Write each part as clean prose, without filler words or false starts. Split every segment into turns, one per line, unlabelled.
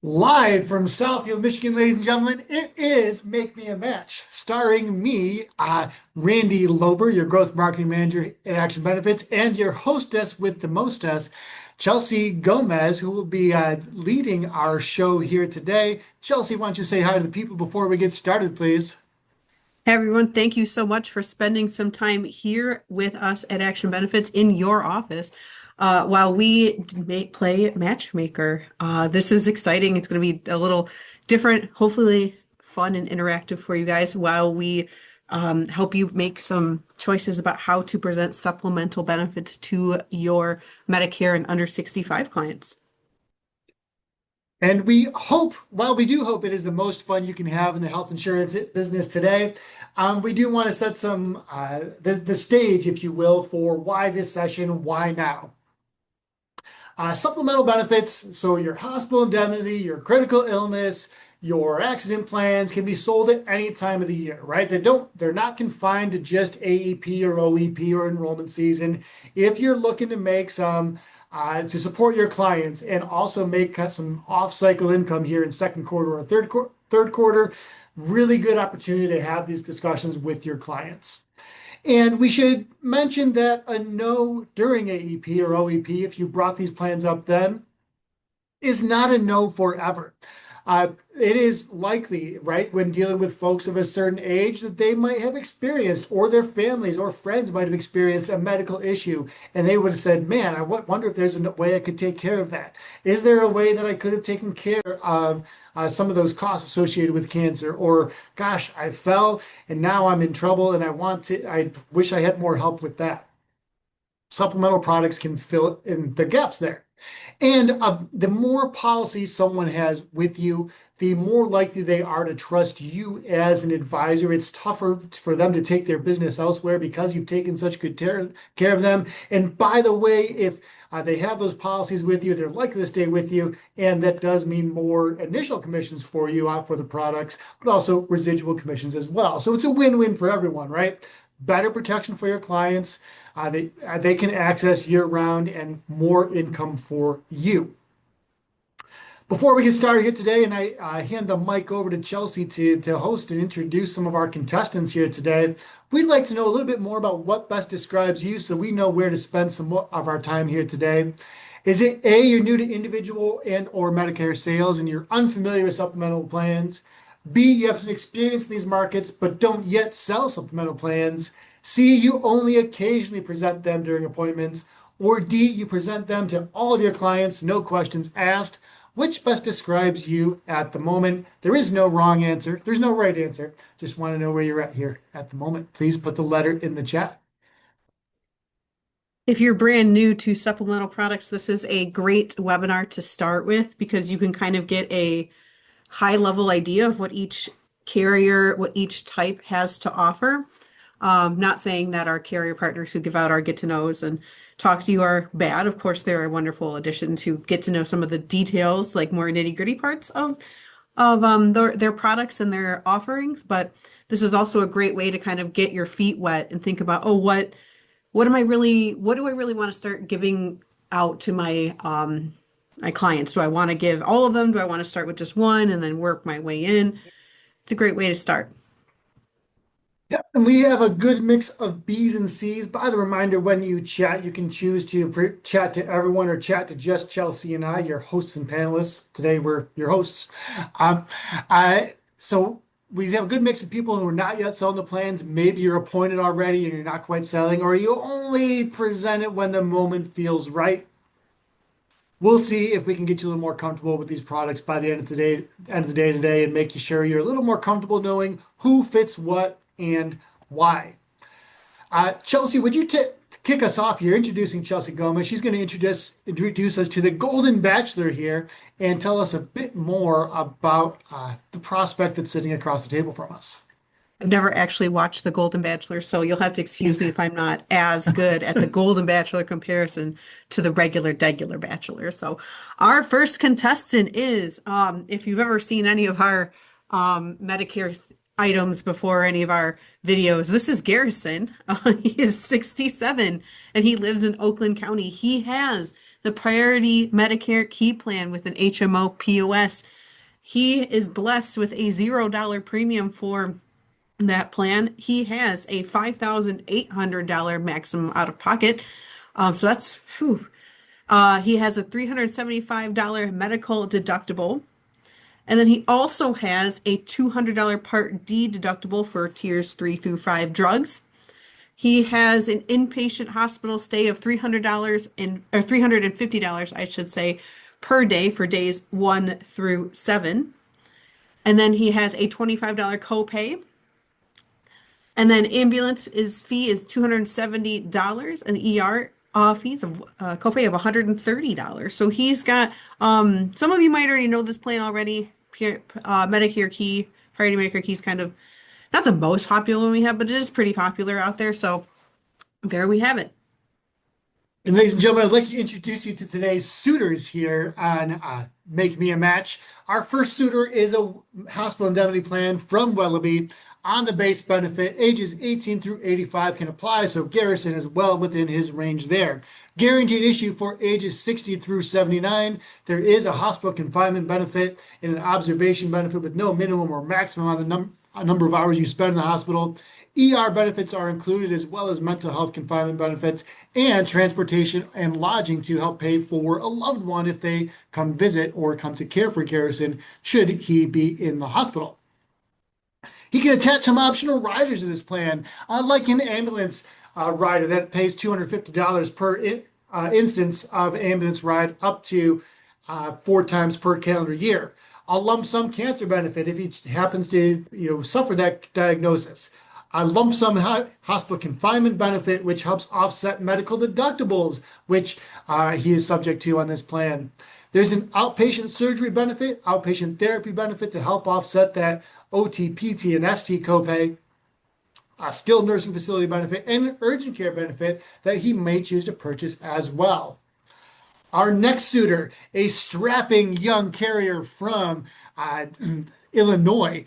Live from Southfield, Michigan, ladies and gentlemen, it is Make Me a Match, starring me, Randy Lober, your growth marketing manager at Action Benefits, and your hostess with the mostess, Chelsea Gomez, who will be leading our show here today. Chelsea, why don't you say hi to the people before we get started, please?
Hey everyone, thank you so much for spending some time here with us at Action Benefits in your office while we play Matchmaker. This is exciting. It's going to be a little different, hopefully fun and interactive for you guys while we help you make some choices about how to present supplemental benefits to your Medicare and under 65 clients.
And we hope, while we do hope it is the most fun you can have in the health insurance business today, we do want to set the stage, if you will, for why this session, why now. Supplemental benefits, so your hospital indemnity, your critical illness, your accident plans can be sold at any time of the year, right? They're not confined to just AEP or OEP or enrollment season. If you're looking to make some to support your clients and also make some off-cycle income here in second quarter or third quarter, really good opportunity to have these discussions with your clients. And we should mention that a no during AEP or OEP, if you brought these plans up then, is not a no forever. It is likely, right, when dealing with folks of a certain age that they might have experienced, or their families or friends might have experienced a medical issue, and they would have said, man, I wonder if there's a way I could take care of that. Is there a way that I could have taken care of some of those costs associated with cancer? Or, gosh, I fell and now I'm in trouble and I wish I had more help with that. Supplemental products can fill in the gaps there. And the more policies someone has with you, the more likely they are to trust you as an advisor. It's tougher for them to take their business elsewhere because you've taken such good care of them. And by the way, if they have those policies with you, they're likely to stay with you. And that does mean more initial commissions for you out for the products, but also residual commissions as well. So it's a win-win for everyone, right? Better protection for your clients. They can access year round and more income for you. Before we get started here today, and I hand the mic over to Chelsea to host and introduce some of our contestants here today, we'd like to know a little bit more about what best describes you so we know where to spend some of our time here today. Is it A, you're new to individual and or Medicare sales and you're unfamiliar with supplemental plans? B, you have some experience in these markets but don't yet sell supplemental plans? C, you only occasionally present them during appointments? Or D, you present them to all of your clients, no questions asked? Which best describes you at the moment? There is no wrong answer. There's no right answer. Just want to know where you're at here at the moment. Please put the letter in the chat.
If you're brand new to supplemental products, this is a great webinar to start with because you can kind of get a high level idea of what each carrier, what each type has to offer. Not saying that our carrier partners who give out our get to knows and talk to you are bad. Of course, they're a wonderful addition to get to know some of the details, like more nitty gritty parts of their products and their offerings. But this is also a great way to kind of get your feet wet and think about, oh, what do I really want to start giving out to my clients? Do I want to give all of them? Do I want to start with just one and then work my way in? It's a great way to start.
Yeah, and we have a good mix of B's and C's. By the reminder, when you chat, you can choose to chat to everyone or chat to just Chelsea and I, your hosts and panelists. Today, we're your hosts. Um, so we have a good mix of people who are not yet selling the plans. Maybe you're appointed already and you're not quite selling, or you only present it when the moment feels right. We'll see if we can get you a little more comfortable with these products by the end of the day today, and make you sure you're a little more comfortable knowing who fits what and why. Chelsea, would you kick us off here? Introducing Chelsea Gomez. She's going to introduce us to the Golden Bachelor here and tell us a bit more about the prospect that's sitting across the table from us.
I've never actually watched The Golden Bachelor, so you'll have to excuse me if I'm not as good at the Golden Bachelor comparison to the regular Bachelor. So our first contestant is, if you've ever seen any of our Medicare items before any of our videos, this is Garrison. He is 67 and he lives in Oakland County. He has the Priority Medicare Key Plan with an HMO POS. He is blessed with a $0 premium for that plan. He has a $5,800 maximum out of pocket. So that's, whew. He has a $375 medical deductible. And then he also has a $200 Part D deductible for tiers 3 through 5 drugs. He has an inpatient hospital stay of $300 or $350, I should say, per day for days 1 through 7. And then he has a $25 copay. And then ambulance fee is $270 and ER fees of copay of $130. So he's got some of you might already know this plan already. Medicare Key, Priority Medicare Key is kind of not the most popular one we have, but it is pretty popular out there. So there we have it.
And ladies and gentlemen, I'd like to introduce you to today's suitors here on Make Me a Match. Our first suitor is a hospital indemnity plan from Wellaby on the base benefit. Ages 18 through 85 can apply, so Garrison is well within his range there. Guaranteed issue for ages 60 through 79. There is a hospital confinement benefit and an observation benefit with no minimum or maximum on the number of hours you spend in the hospital. ER benefits are included as well as mental health confinement benefits and transportation and lodging to help pay for a loved one if they come visit or come to care for Garrison should he be in the hospital. He can attach some optional riders to this plan, like an ambulance rider that pays $250 per instance of ambulance ride up to 4 times per calendar year. A lump sum cancer benefit if he happens to suffer that diagnosis. A lump sum hospital confinement benefit, which helps offset medical deductibles, which he is subject to on this plan. There's an outpatient surgery benefit, outpatient therapy benefit to help offset that OT, PT, and ST copay, a skilled nursing facility benefit, and an urgent care benefit that he may choose to purchase as well. Our next suitor, a strapping young carrier from Illinois.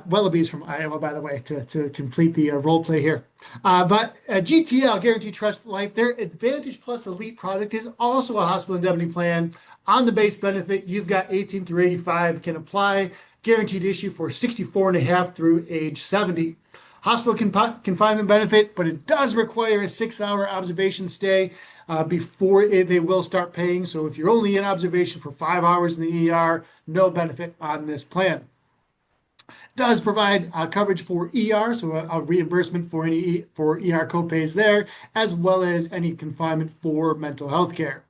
Wellaby is from Iowa, by the way, to complete the role play here. But GTL, Guaranteed Trust Life, their Advantage Plus Elite product is also a hospital indemnity plan. On the base benefit, you've got 18 through 85 can apply. Guaranteed issue for 64 and a half through age 70. Hospital confinement benefit, but it does require a 6-hour observation stay before they will start paying. So if you're only in observation for 5 hours in the ER, no benefit on this plan. Does provide coverage for ER, so a reimbursement for any ER copays there, as well as any confinement for mental health care.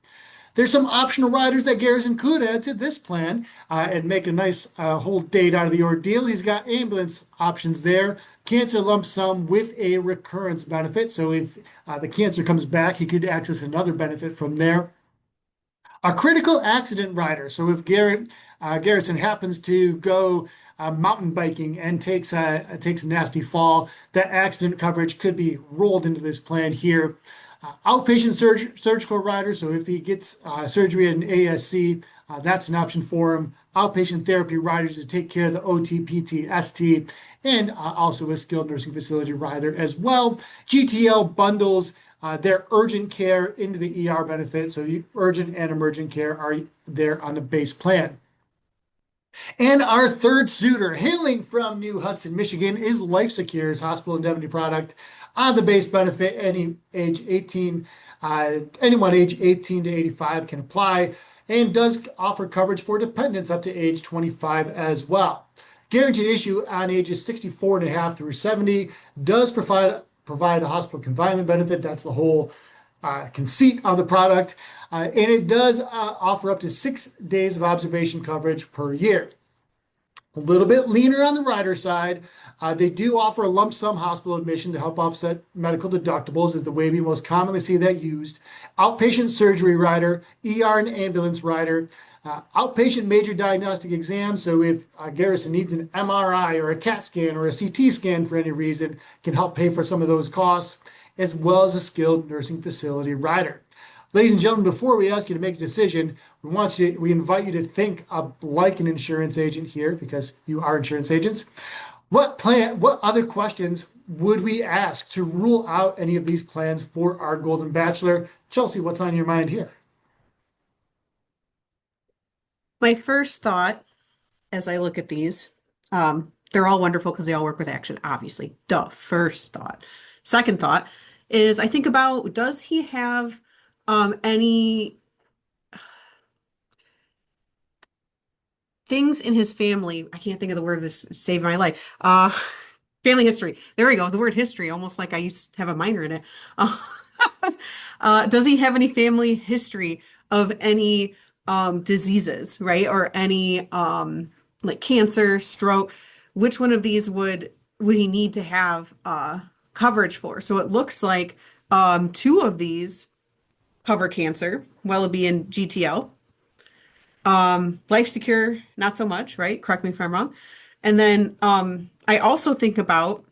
There's some optional riders that Garrison could add to this plan and make a nice whole date out of the ordeal. He's got ambulance options there, cancer lump sum with a recurrence benefit. So if the cancer comes back, he could access another benefit from there. A critical accident rider. So if Garrison happens to go mountain biking and takes a nasty fall, that accident coverage could be rolled into this plan here. Outpatient surgical rider, so if he gets surgery at an ASC, that's an option for him. Outpatient therapy riders to take care of the OT, PT, ST, and also a skilled nursing facility rider as well. GTL bundles their urgent care into the ER benefit, so urgent and emergent care are there on the base plan. And our third suitor, hailing from New Hudson, Michigan, is LifeSecure's hospital indemnity product. On the base benefit, anyone age 18 to 85 can apply, and does offer coverage for dependents up to age 25 as well. Guaranteed issue on ages 64 and a half through 70, does provide a hospital confinement benefit. That's the whole conceit of the product. And it does offer up to 6 days of observation coverage per year. A little bit leaner on the rider side. They do offer a lump sum hospital admission to help offset medical deductibles, is the way we most commonly see that used. Outpatient surgery rider, ER and ambulance rider, outpatient major diagnostic exam. So if Garrison needs an MRI or a CAT scan or a CT scan for any reason, can help pay for some of those costs, as well as a skilled nursing facility rider. Ladies and gentlemen, before we ask you to make a decision, we invite you to think like an insurance agent here, because you are insurance agents. What other questions would we ask to rule out any of these plans for our Golden Bachelor? Chelsea, what's on your mind here?
My first thought as I look at these, they're all wonderful because they all work with action, obviously. Duh. First thought. Second thought is I think about, does he have any things in his family? I can't think of the word this saved my life. Family history. There we go. The word history, almost like I used to have a minor in it. Uh, does he have any family history of any diseases, right? Or any like cancer, stroke? Which one of these would he need to have coverage for? So it looks like two of these cover cancer, Wellaby and GTL. Life Secure, not so much, right? Correct me if I'm wrong. And then I also think about,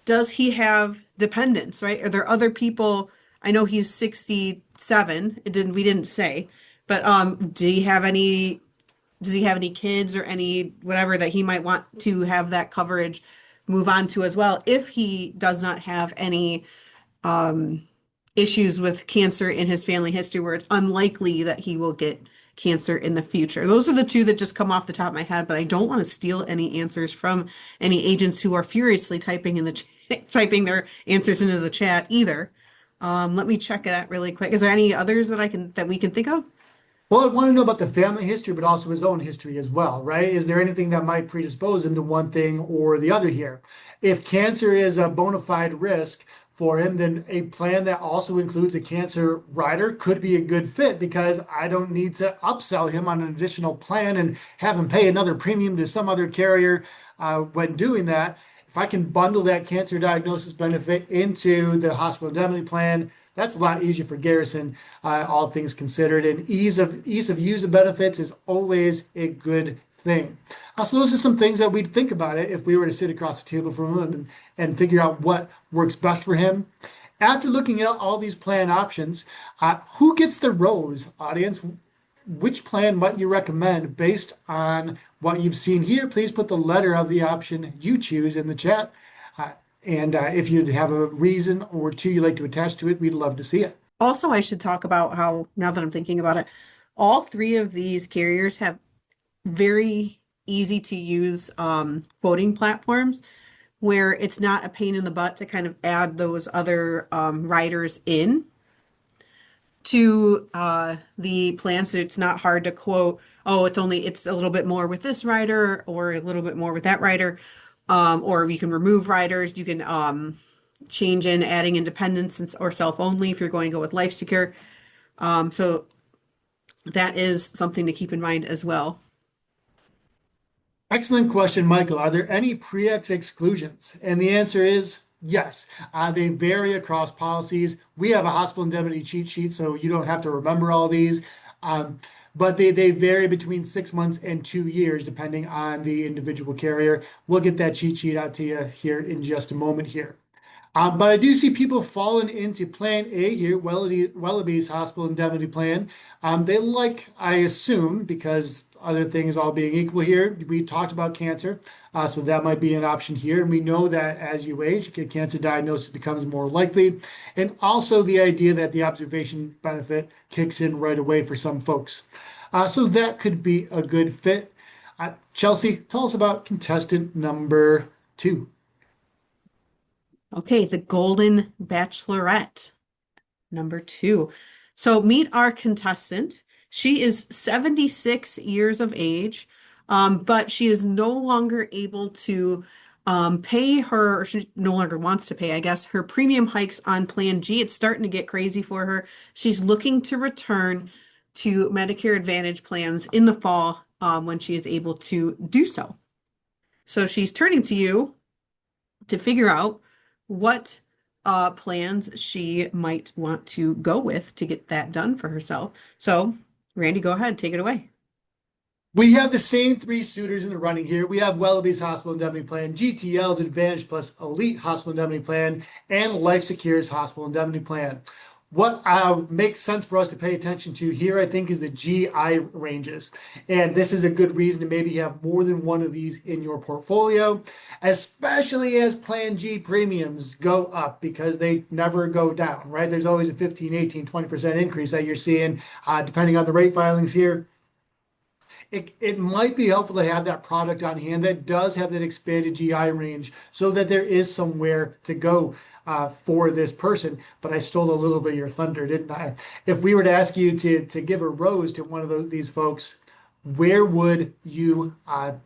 does he have dependents, right? Are there other people? I know he's 67. We didn't say, but does he have any kids or any whatever that he might want to have that coverage move on to as well if he does not have any issues with cancer in his family history where it's unlikely that he will get cancer in the future. Those are the two that just come off the top of my head, but I don't want to steal any answers from any agents who are furiously typing in the typing their answers into the chat either. Let me check it out really quick. Is there any others that we can think of?
Well, I want to know about the family history, but also his own history as well, right? Is there anything that might predispose him to one thing or the other here? If cancer is a bona fide risk for him, then a plan that also includes a cancer rider could be a good fit because I don't need to upsell him on an additional plan and have him pay another premium to some other carrier when doing that. If I can bundle that cancer diagnosis benefit into the hospital indemnity plan, that's a lot easier for Garrison, all things considered. And ease of use of benefits is always a good thing. So those are some things that we'd think about it if we were to sit across the table from him and figure out what works best for him. After looking at all these plan options, who gets the rose, audience? Which plan might you recommend based on what you've seen here? Please put the letter of the option you choose in the chat. And if you have a reason or two you'd like to attach to it, we'd love to see it.
Also, I should talk about how, now that I'm thinking about it, all three of these carriers have very easy to use quoting platforms where it's not a pain in the butt to kind of add those other riders in to the plan. So it's not hard to quote, oh, it's a little bit more with this rider or a little bit more with that rider. Or you can remove riders. You can change in adding independence or self only if you're going to go with Life Secure. So that is something to keep in mind as well.
Excellent question, Michael. Are there any pre-ex exclusions? And the answer is yes. They vary across policies. We have a hospital indemnity cheat sheet, so you don't have to remember all these. But they vary between 6 months and 2 years, depending on the individual carrier. We'll get that cheat sheet out to you here in just a moment here. But I do see people falling into Plan A here, Wellaby's hospital indemnity plan. They like, I assume, because other things all being equal here, we talked about cancer, so that might be an option here. And we know that as you age, cancer diagnosis becomes more likely. And also the idea that the observation benefit kicks in right away for some folks. So that could be a good fit. Chelsea, tell us about contestant number 2.
Okay, the Golden Bachelorette, number 2. So meet our contestant. She is 76 years of age, but she is no longer able to pay her, or she no longer wants to pay, I guess, her premium hikes on Plan G. It's starting to get crazy for her. She's looking to return to Medicare Advantage plans in the fall when she is able to do so. So she's turning to you to figure out what plans she might want to go with to get that done for herself. So, Randy, go ahead, take it away.
We have the same 3 suitors in the running here. We have Wellaby's hospital indemnity plan, GTL's Advantage Plus Elite hospital indemnity plan, and Life Secure's hospital indemnity plan. What makes sense for us to pay attention to here, I think, is the GI ranges. And this is a good reason to maybe have more than one of these in your portfolio, especially as Plan G premiums go up because they never go down, right? There's always a 15, 18, 20% increase that you're seeing depending on the rate filings here. it might be helpful to have that product on hand that does have that expanded GI range so that there is somewhere to go for this person. But I stole a little bit of your thunder, didn't I? If we were to ask you to give a rose to one of these folks, where would you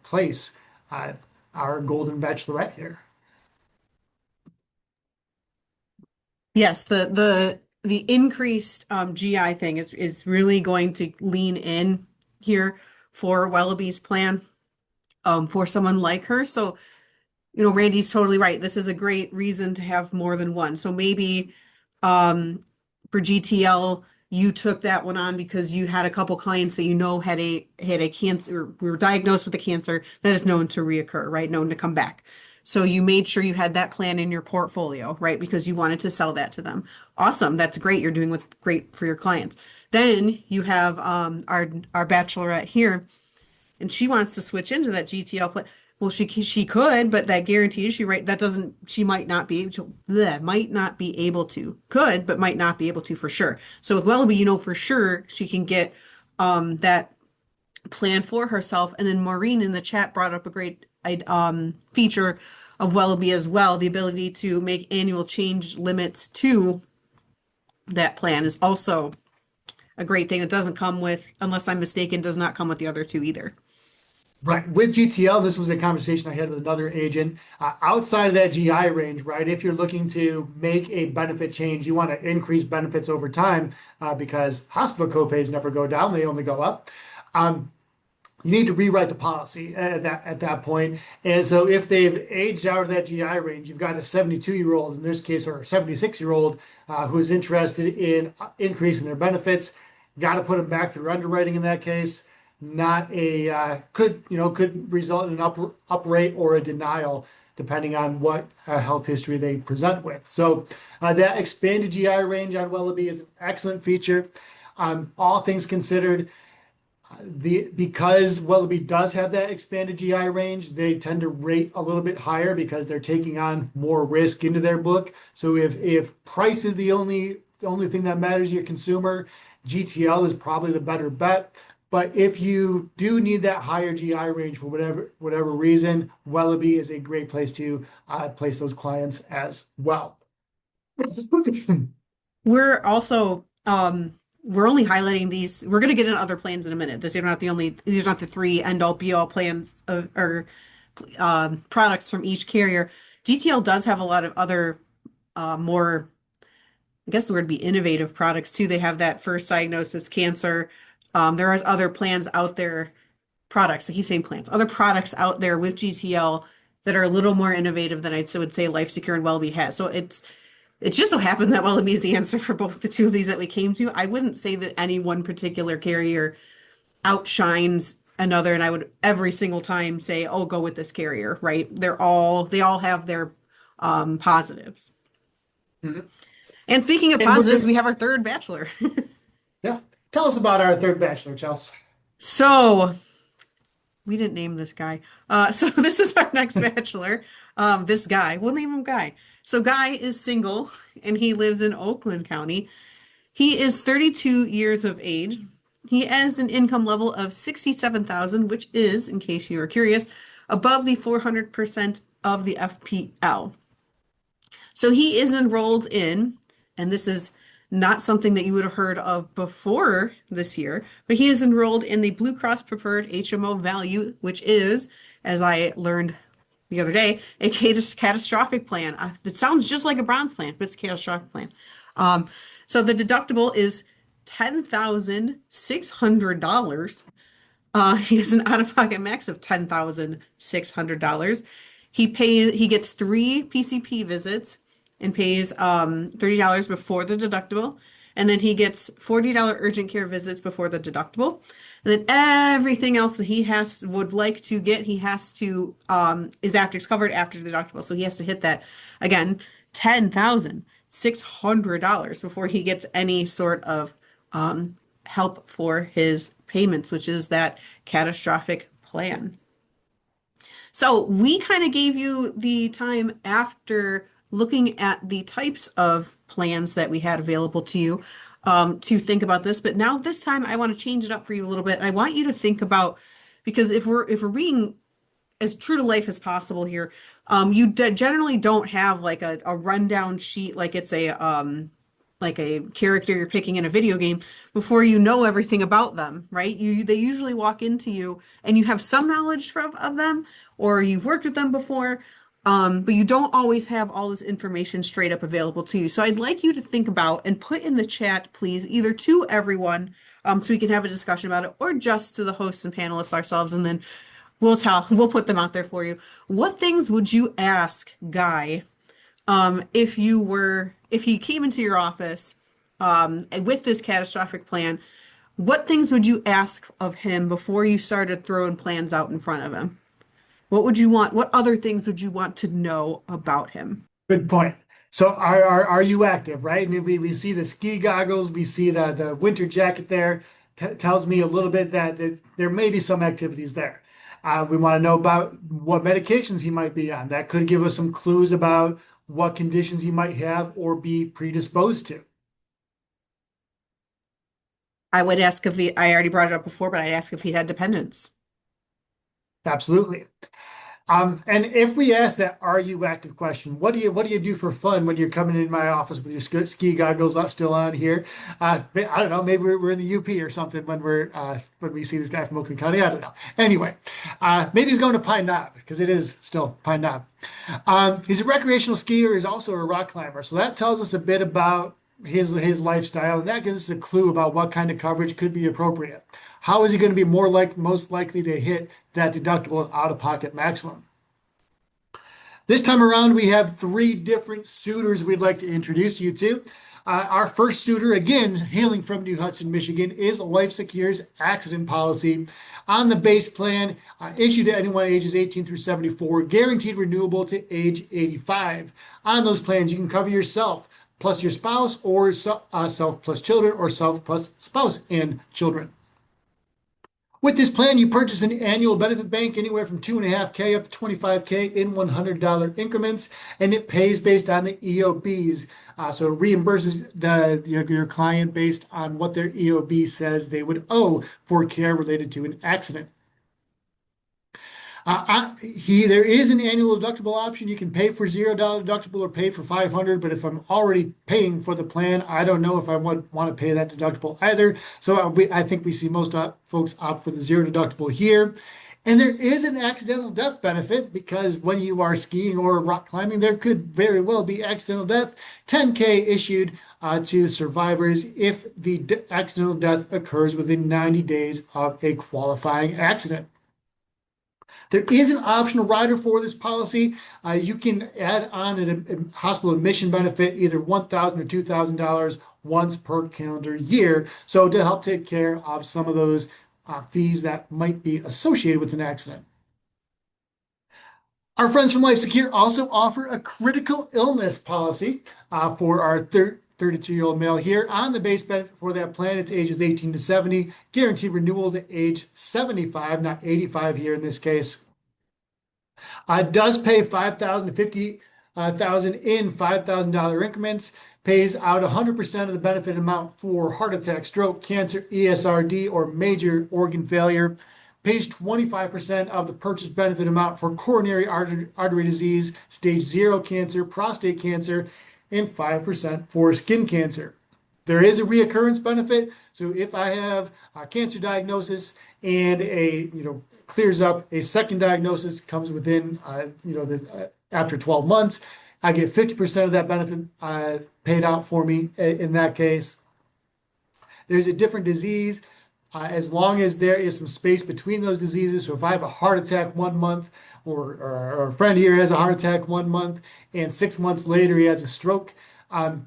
place uh, our golden bachelorette here?
Yes, the increased GI thing is really going to lean in here for Wellaby's plan for someone like her. So, Randy's totally right. This is a great reason to have more than one. So maybe for GTL, you took that one on because you had a couple clients that had a cancer, were diagnosed with a cancer that is known to reoccur, right? Known to come back. So you made sure you had that plan in your portfolio, right? Because you wanted to sell that to them. Awesome. That's great. You're doing what's great for your clients. Then you have our bachelorette here, and she wants to switch into that GTL plan. Well, she could, but that guarantee issue, right? That doesn't. She might not be able to. Might not be able to. Could, but might not be able to for sure. So with Wellaby, for sure she can get that plan for herself. And then Maureen in the chat brought up a great feature of Wellaby as well. The ability to make annual change limits to that plan is also a great thing. It doesn't come with, unless I'm mistaken, does not come with the other two either.
Right. With GTL, this was a conversation I had with another agent. Outside of that GI range, right? If you're looking to make a benefit change, you want to increase benefits over time because hospital copays never go down, they only go up. You need to rewrite the policy at that point. And so if they've aged out of that GI range, you've got a 72-year-old in this case, or a 76-year-old who's interested in increasing their benefits. Got to put them back through underwriting in that case. Not a could result in an up rate or a denial depending on what health history they present with. So that expanded GI range on Wellaby is an excellent feature. All things considered, because Wellaby does have that expanded GI range, they tend to rate a little bit higher because they're taking on more risk into their book. So if price is the only thing that matters to your consumer, GTL is probably the better bet. But if you do need that higher GI range for whatever reason, Wellaby is a great place to place those clients as well.
We're also we're only highlighting these. We're going to get into other plans in a minute. These are not the three end all be all plans or products from each carrier. GTL does have a lot of other more, I guess the word would be innovative products too. They have that first diagnosis cancer. There are other plans out there, products. I keep saying plans, other products out there with GTL that are a little more innovative than I would say Life Secure and Wellaby has. So it just so happened that Wellaby is the answer for both the two of these that we came to. I wouldn't say that any one particular carrier outshines another, and I would every single time say, "Oh, go with this carrier." Right? They all have their positives.
Mhm.
And speaking of
And we're
positives,
gonna,
we have our third bachelor.
yeah. Tell us about our third bachelor, Chelsea.
So we didn't name this guy. So this is our next bachelor. This guy, we'll name him Guy. So Guy is single and he lives in Oakland County. He is 32 years of age. He has an income level of 67,000, which is, in case you are curious, above the 400% of the FPL. So he is enrolled in, and this is not something that you would have heard of before this year, but he is enrolled in the Blue Cross Preferred HMO Value, which is, as I learned the other day, a catastrophic plan. It sounds just like a bronze plan, but it's a catastrophic plan. So the deductible is $10,600. He has an out-of-pocket max of $10,600. He gets 3 PCP visits and pays $30 before the deductible. And then he gets $40 urgent care visits before the deductible. And then everything else that he would like to get, he has to is covered after the deductible. So he has to hit that again, $10,600 before he gets any sort of help for his payments, which is that catastrophic plan. So we kind of gave you the time after looking at the types of plans that we had available to you to think about this. But now this time I want to change it up for you a little bit. I want you to think about Because if we're being as true to life as possible here, you generally don't have like a rundown sheet like a character you're picking in a video game before you know everything about them, right? They usually walk into you and you have some knowledge of them or you've worked with them before, but you don't always have all this information straight up available to you. So I'd like you to think about and put in the chat, please, either to everyone, so we can have a discussion about it, or just to the hosts and panelists ourselves, and then we'll put them out there for you. What things would you ask Guy, if he came into your office, with this catastrophic plan? What things would you ask of him before you started throwing plans out in front of him? What would you want? What other things would you want to know about him?
Good point. So are you active, right? And we see the ski goggles, we see the winter jacket there. Tells me a little bit that there may be some activities there. We want to know about what medications he might be on. That could give us some clues about what conditions he might have or be predisposed to.
I would ask if I already brought it up before, but I'd ask if he had dependents.
Absolutely. And if we ask that "Are you active?" question, what do you do for fun when you're coming in my office with your ski goggles not still on here? I don't know. Maybe we're in the UP or something when we see this guy from Oakland County. I don't know. Anyway, maybe he's going to Pine Knob because it is still Pine Knob. He's a recreational skier. He's also a rock climber. So that tells us a bit about his lifestyle, and that gives us a clue about what kind of coverage could be appropriate. How is he going to be most likely to hit that deductible and out-of-pocket maximum? This time around, we have three different suitors we'd like to introduce you to. Our first suitor, again, hailing from New Hudson, Michigan, is Life Secure's accident policy. On the base plan, issued to anyone ages 18 through 74, guaranteed renewable to age 85. On those plans, you can cover yourself plus your spouse, or self plus children, or self plus spouse and children. With this plan, you purchase an annual benefit bank anywhere from $2.5K up to $25K in $100 increments, and it pays based on the EOBs. So it reimburses your client based on what their EOB says they would owe for care related to an accident. There is an annual deductible option. You can pay for $0 deductible or pay for $500, but if I'm already paying for the plan, I don't know if I want to pay that deductible either. So I think we see most folks opt for the $0 deductible here. And there is an accidental death benefit because when you are skiing or rock climbing, there could very well be accidental death. 10K issued to survivors if the accidental death occurs within 90 days of a qualifying accident. There is an optional rider for this policy. You can add on a hospital admission benefit, either $1,000 or $2,000 once per calendar year. So to help take care of some of those fees that might be associated with an accident. Our friends from Life Secure also offer a critical illness policy for our 32-year-old male here. On the base benefit for that plan, it's ages 18 to 70, guaranteed renewal to age 75, not 85 here in this case. Does pay $5,000 to $50,000 in $5,000 increments, pays out 100% of the benefit amount for heart attack, stroke, cancer, ESRD, or major organ failure, pays 25% of the purchase benefit amount for coronary artery disease, stage 0 cancer, prostate cancer, and 5% for skin cancer. There is a reoccurrence benefit. So if I have a cancer diagnosis and clears up, a second diagnosis comes within, after 12 months, I get 50% of that benefit paid out for me in that case. There's a different disease as long as there is some space between those diseases. So if I have a heart attack 1 month, or a friend here has a heart attack 1 month, and 6 months later he has a stroke, 100%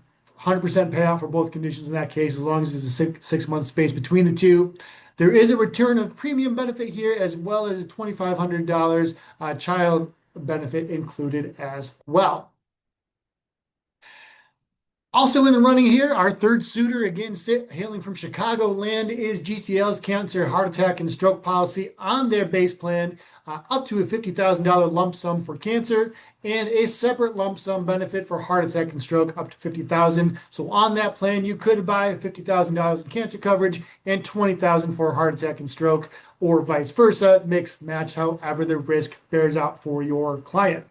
payout for both conditions in that case, as long as there's a 6 month space between the two. There is a return of premium benefit here, as well as a $2,500 child benefit included as well. Also in the running here, our third suitor, again, hailing from Chicagoland, is GTL's cancer, heart attack, and stroke policy on their base plan, up to a $50,000 lump sum for cancer, and a separate lump sum benefit for heart attack and stroke up to $50,000. So on that plan, you could buy $50,000 in cancer coverage and $20,000 for heart attack and stroke. or vice versa, mix match however the risk bears out for your client.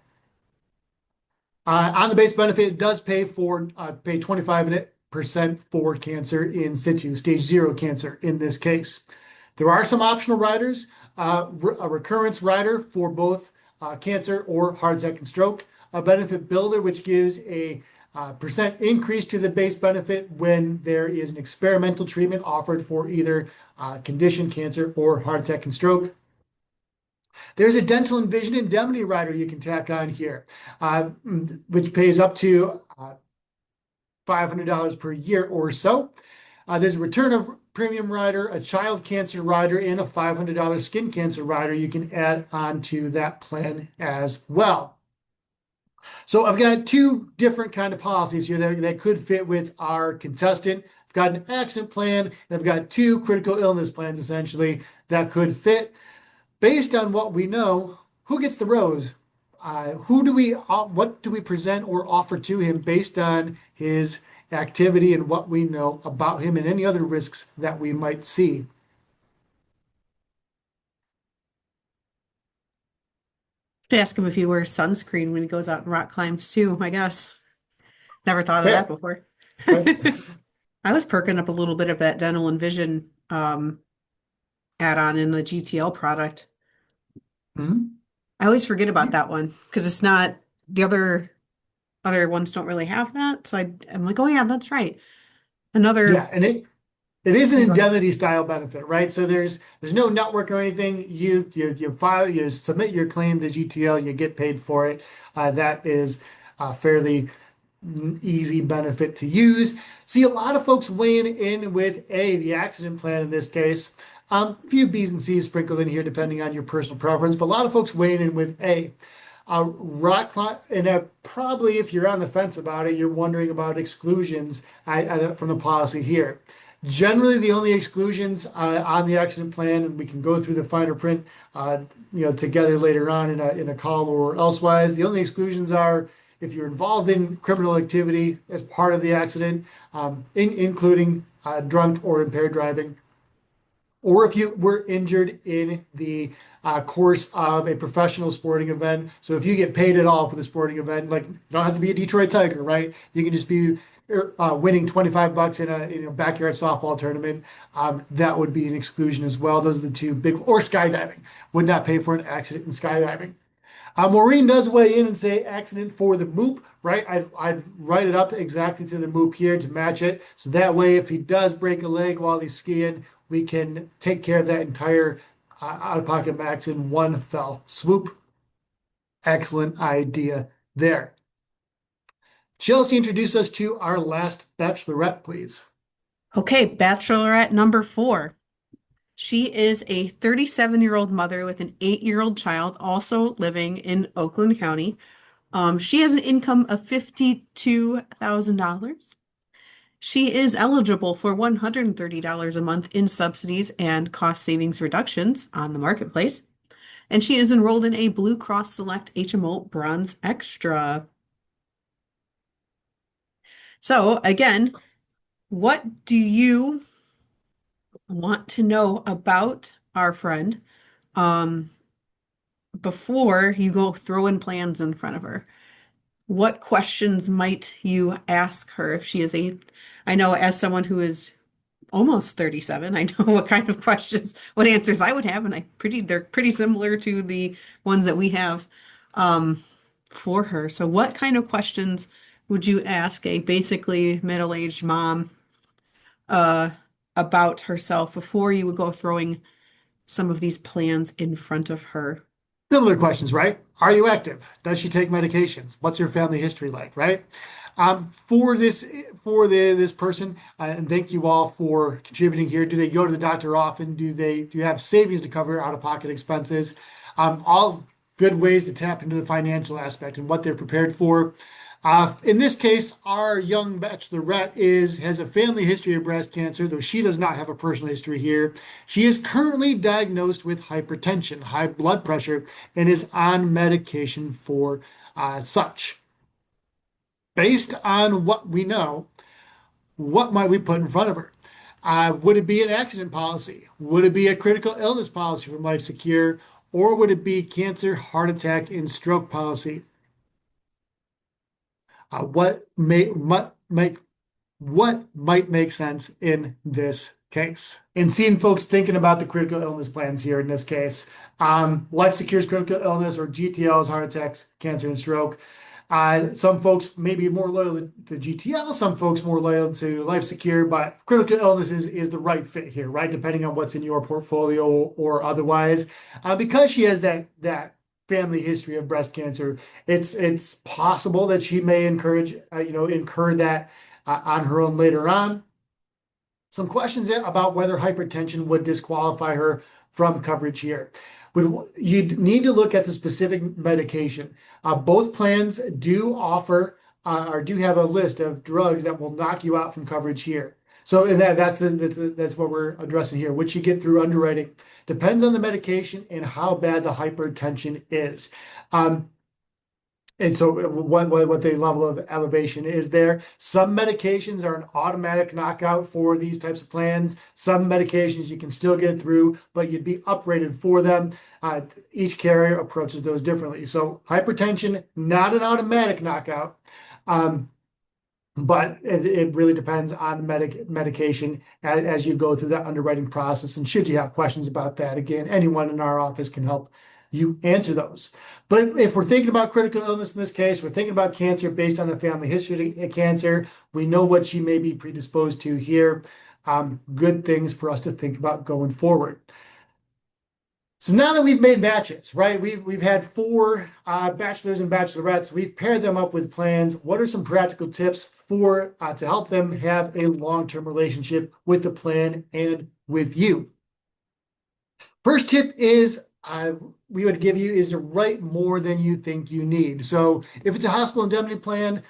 On the base benefit, it does pay 25% for cancer in situ, stage 0 cancer in this case. There are some optional riders, a recurrence rider for both cancer or heart attack and stroke, a benefit builder, which gives a percent increase to the base benefit when there is an experimental treatment offered for either condition, cancer, or heart attack and stroke. There's a dental and vision indemnity rider you can tack on here, which pays up to $500 per year or so. There's a return of premium rider, a child cancer rider, and a $500 skin cancer rider you can add on to that plan as well. So I've got two different kind of policies here that could fit with our contestant. I've got an accident plan, and I've got two critical illness plans essentially that could fit. Based on what we know, who gets the rose? What do we present or offer to him based on his activity and what we know about him and any other risks that we might see?
Should ask him if he wears sunscreen when he goes out and rock climbs too, I guess. Never thought of that
Fair,
before.
right?
I was perking up a little bit of that dental and vision add-on in the GTL product.
Mhm.
I always forget about that one because it's not the other ones don't really have that. So I'm like, oh yeah, that's right.
Yeah,
Another,
and it is an
oh, go ahead.
indemnity style benefit, right? So there's no network or anything. You submit your claim to GTL, you get paid for it. That is fairly easy benefit to use. See a lot of folks weighing in with the accident plan in this case. A few B's and C's sprinkled in here depending on your personal preference, but a lot of folks weighing in with rock climb, and probably if you're on the fence about it, you're wondering about exclusions from the policy here. Generally, the only exclusions on the accident plan, and we can go through the finer print, together later on in a call or elsewise. The only exclusions are if you're involved in criminal activity as part of the accident, including drunk or impaired driving, or if you were injured in the course of a professional sporting event. So if you get paid at all for the sporting event, like you don't have to be a Detroit Tiger, right? You can just be winning 25 bucks in a backyard softball tournament. That would be an exclusion as well. Those are the two big, or skydiving would not pay for an accident in skydiving. Maureen does weigh in and say accident for the MOOP, right? I'd write it up exactly to the MOOP here to match it. So that way, if he does break a leg while he's skiing, we can take care of that entire out-of-pocket max in one fell swoop. Excellent idea there. Chelsea, introduce us to our last bachelorette, please.
Okay, Bachelorette number 4. She is a 37-year-old mother with an 8-year-old child, also living in Oakland County. She has an income of $52,000. She is eligible for $130 a month in subsidies and cost savings reductions on the marketplace. And she is enrolled in a Blue Cross Select HMO Bronze Extra. So, again, what do you want to know about our friend um, before you go throwing plans in front of her? What questions might you ask her if she is I know as someone who is almost 37, I know what kind of questions, what answers I would have, and they're pretty similar to the ones that we have for her. So what kind of questions would you ask a basically middle-aged mom uh, about herself before you would go throwing some of these plans in front of her?
Similar questions, right? Are you active? Does she take medications? What's your family history like, right? For this person, and thank you all for contributing here. Do they go to the doctor often? Do you have savings to cover out-of-pocket expenses? All good ways to tap into the financial aspect and what they're prepared for. In this case, our young bachelorette has a family history of breast cancer, though she does not have a personal history here. She is currently diagnosed with hypertension, high blood pressure, and is on medication for such. Based on what we know, what might we put in front of her? Would it be an accident policy? Would it be a critical illness policy from Life Secure? Or would it be cancer, heart attack, and stroke policy? What might make sense in this case? And seeing folks thinking about the critical illness plans here in this case, Life Secure's critical illness or GTL's heart attacks, cancer, and stroke. Some folks may be more loyal to GTL, some folks more loyal to Life Secure, but critical illness is the right fit here, right? Depending on what's in your portfolio or otherwise. Because she has that family history of breast cancer, it's possible that she may incur that on her own later on. Some questions about whether hypertension would disqualify her from coverage here. You'd need to look at the specific medication. Both plans do offer or do have a list of drugs that will knock you out from coverage here. So that's what we're addressing here, which you get through underwriting. Depends on the medication and how bad the hypertension is. And so what the level of elevation is there. Some medications are an automatic knockout for these types of plans. Some medications you can still get through, but you'd be uprated for them. Each carrier approaches those differently. So hypertension, not an automatic knockout. But it really depends on the medication as you go through that underwriting process. And should you have questions about that, again, anyone in our office can help you answer those. But if we're thinking about critical illness in this case, we're thinking about cancer based on the family history of cancer. We know what she may be predisposed to here. Good things for us to think about going forward. So now that we've made matches, right? We've had 4 bachelors and bachelorettes. We've paired them up with plans. What are some practical tips for to help them have a long-term relationship with the plan and with you? First tip is we would give you is to write more than you think you need. So if it's a hospital indemnity plan,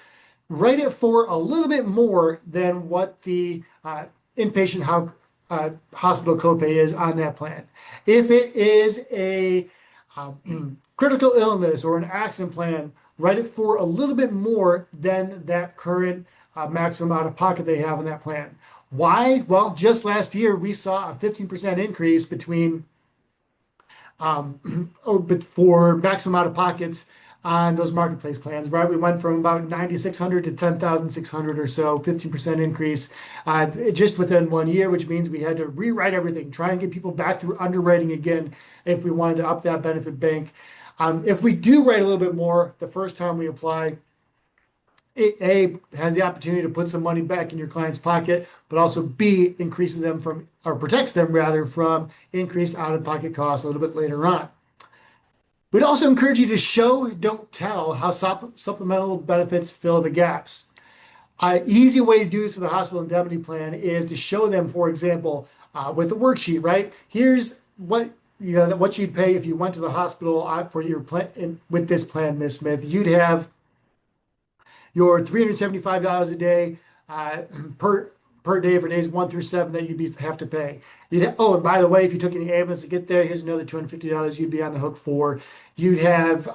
write it for a little bit more than what the inpatient hospital copay is on that plan. If it is a critical illness or an accident plan, write it for a little bit more than that current maximum out of pocket they have on that plan. Why? Well, just last year we saw a 15% increase between but for maximum out of pockets on those marketplace plans, right? We went from about 9,600 to 10,600 or so, 15% increase just within 1 year, which means we had to rewrite everything, try and get people back through underwriting again if we wanted to up that benefit bank. If we do write a little bit more the first time we apply, it A, has the opportunity to put some money back in your client's pocket, but also B, increases them from, or protects them rather, from increased out-of-pocket costs a little bit later on. We'd also encourage you to show, don't tell, how supplemental benefits fill the gaps. An easy way to do this with a hospital indemnity plan is to show them, for example, with the worksheet, right? Here's what what you'd pay if you went to the hospital for your plan with this plan, Ms. Smith. You'd have your $375 a day per day for days 1 through 7 that you'd have to pay. Oh, and by the way, if you took any ambulance to get there, here's another $250 you'd be on the hook for. You'd have,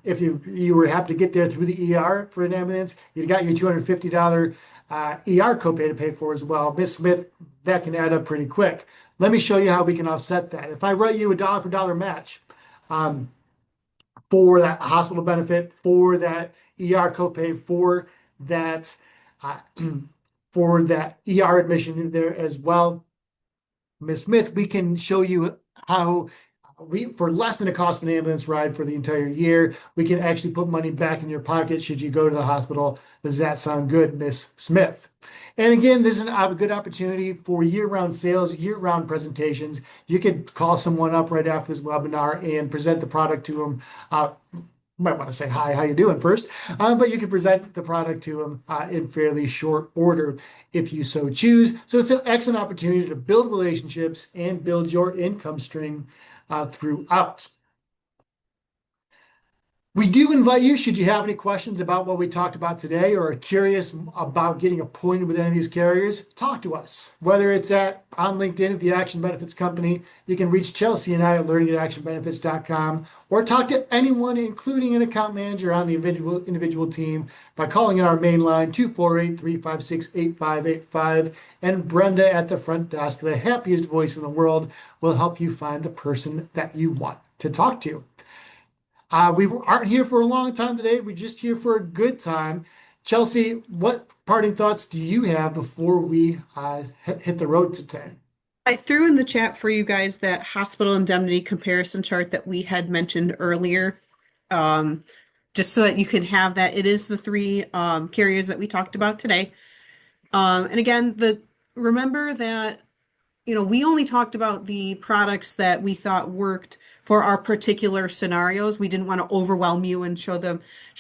if you were happy to get there through the ER for an ambulance, you got your $250 ER copay to pay for as well. Ms. Smith, that can add up pretty quick. Let me show you how we can offset that. If I write you a dollar for dollar match for that hospital benefit, for that ER copay, for that ER admission there as well, Ms. Smith, we can show you how for less than the cost of an ambulance ride for the entire year, we can actually put money back in your pocket should you go to the hospital. Does that sound good, Ms. Smith? And again, this is a good opportunity for year-round sales, year-round presentations. You could call someone up right after this webinar and present the product to them. Might want to say, hi, how you doing first? But you can present the product to them in fairly short order if you so choose. So it's an excellent opportunity to build relationships and build your income stream throughout. We do invite you, should you have any questions about what we talked about today or are curious about getting appointed with any of these carriers, talk to us. Whether it's on LinkedIn at the Action Benefits Company, you can reach Chelsea and I at learning@actionbenefits.com or talk to anyone, including an account manager on the individual team by calling in our main line 248-356-8585. And Brenda at the front desk, the happiest voice in the world, will help you find the person that you want to talk to. We aren't here for a long time today. We're just here for a good time. Chelsea, what parting thoughts do you have before we hit the road today?
I threw in the chat for you guys that hospital indemnity comparison chart that we had mentioned earlier, um, just so that you can have that. It is the three carriers that we talked about today. And again, remember that we only talked about the products that we thought worked for our particular scenarios. We didn't want to overwhelm you and show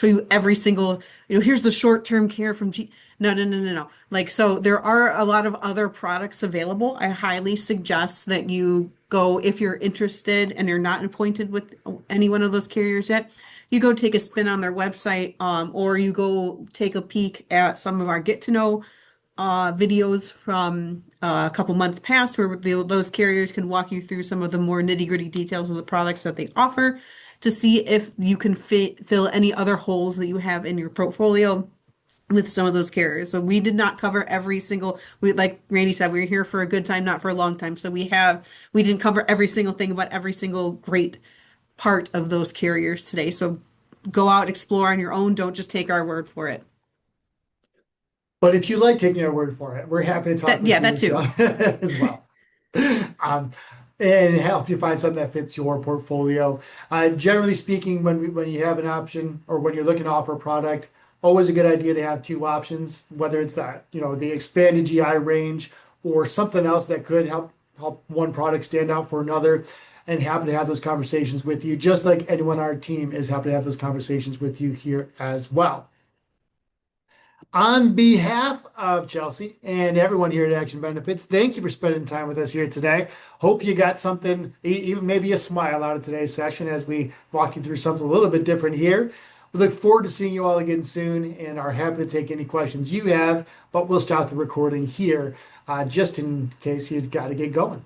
you every single, here's the short-term care from G. No, no, no, no, no. Like, so there are a lot of other products available. I highly suggest that you go, if you're interested and you're not appointed with any one of those carriers yet, you go take a spin on their website, or you go take a peek at some of our get to know videos from a couple months past where those carriers can walk you through some of the more nitty-gritty details of the products that they offer to see if you can fill any other holes that you have in your portfolio with some of those carriers. So we did not cover every single, like Randy said, we were here for a good time, not for a long time. So we didn't cover every single thing about every single great part of those carriers today. So go out, explore on your own. Don't just take our word for it.
But if you like taking our word for it, we're happy to talk with
Yeah,
you
that too.
as well. Um, and help you find something that fits your portfolio. Generally speaking, when you have an option or when you're looking to offer a product, always a good idea to have two options, whether it's the expanded GI range or something else that could help one product stand out for another. And happy to have those conversations with you, just like anyone on our team is happy to have those conversations with you here as well. On behalf of Chelsea and everyone here at Action Benefits, thank you for spending time with us here today. Hope you got something, even maybe a smile out of today's session as we walk you through something a little bit different here. We look forward to seeing you all again soon and are happy to take any questions you have, but we'll stop the recording here just in case you've got to get going.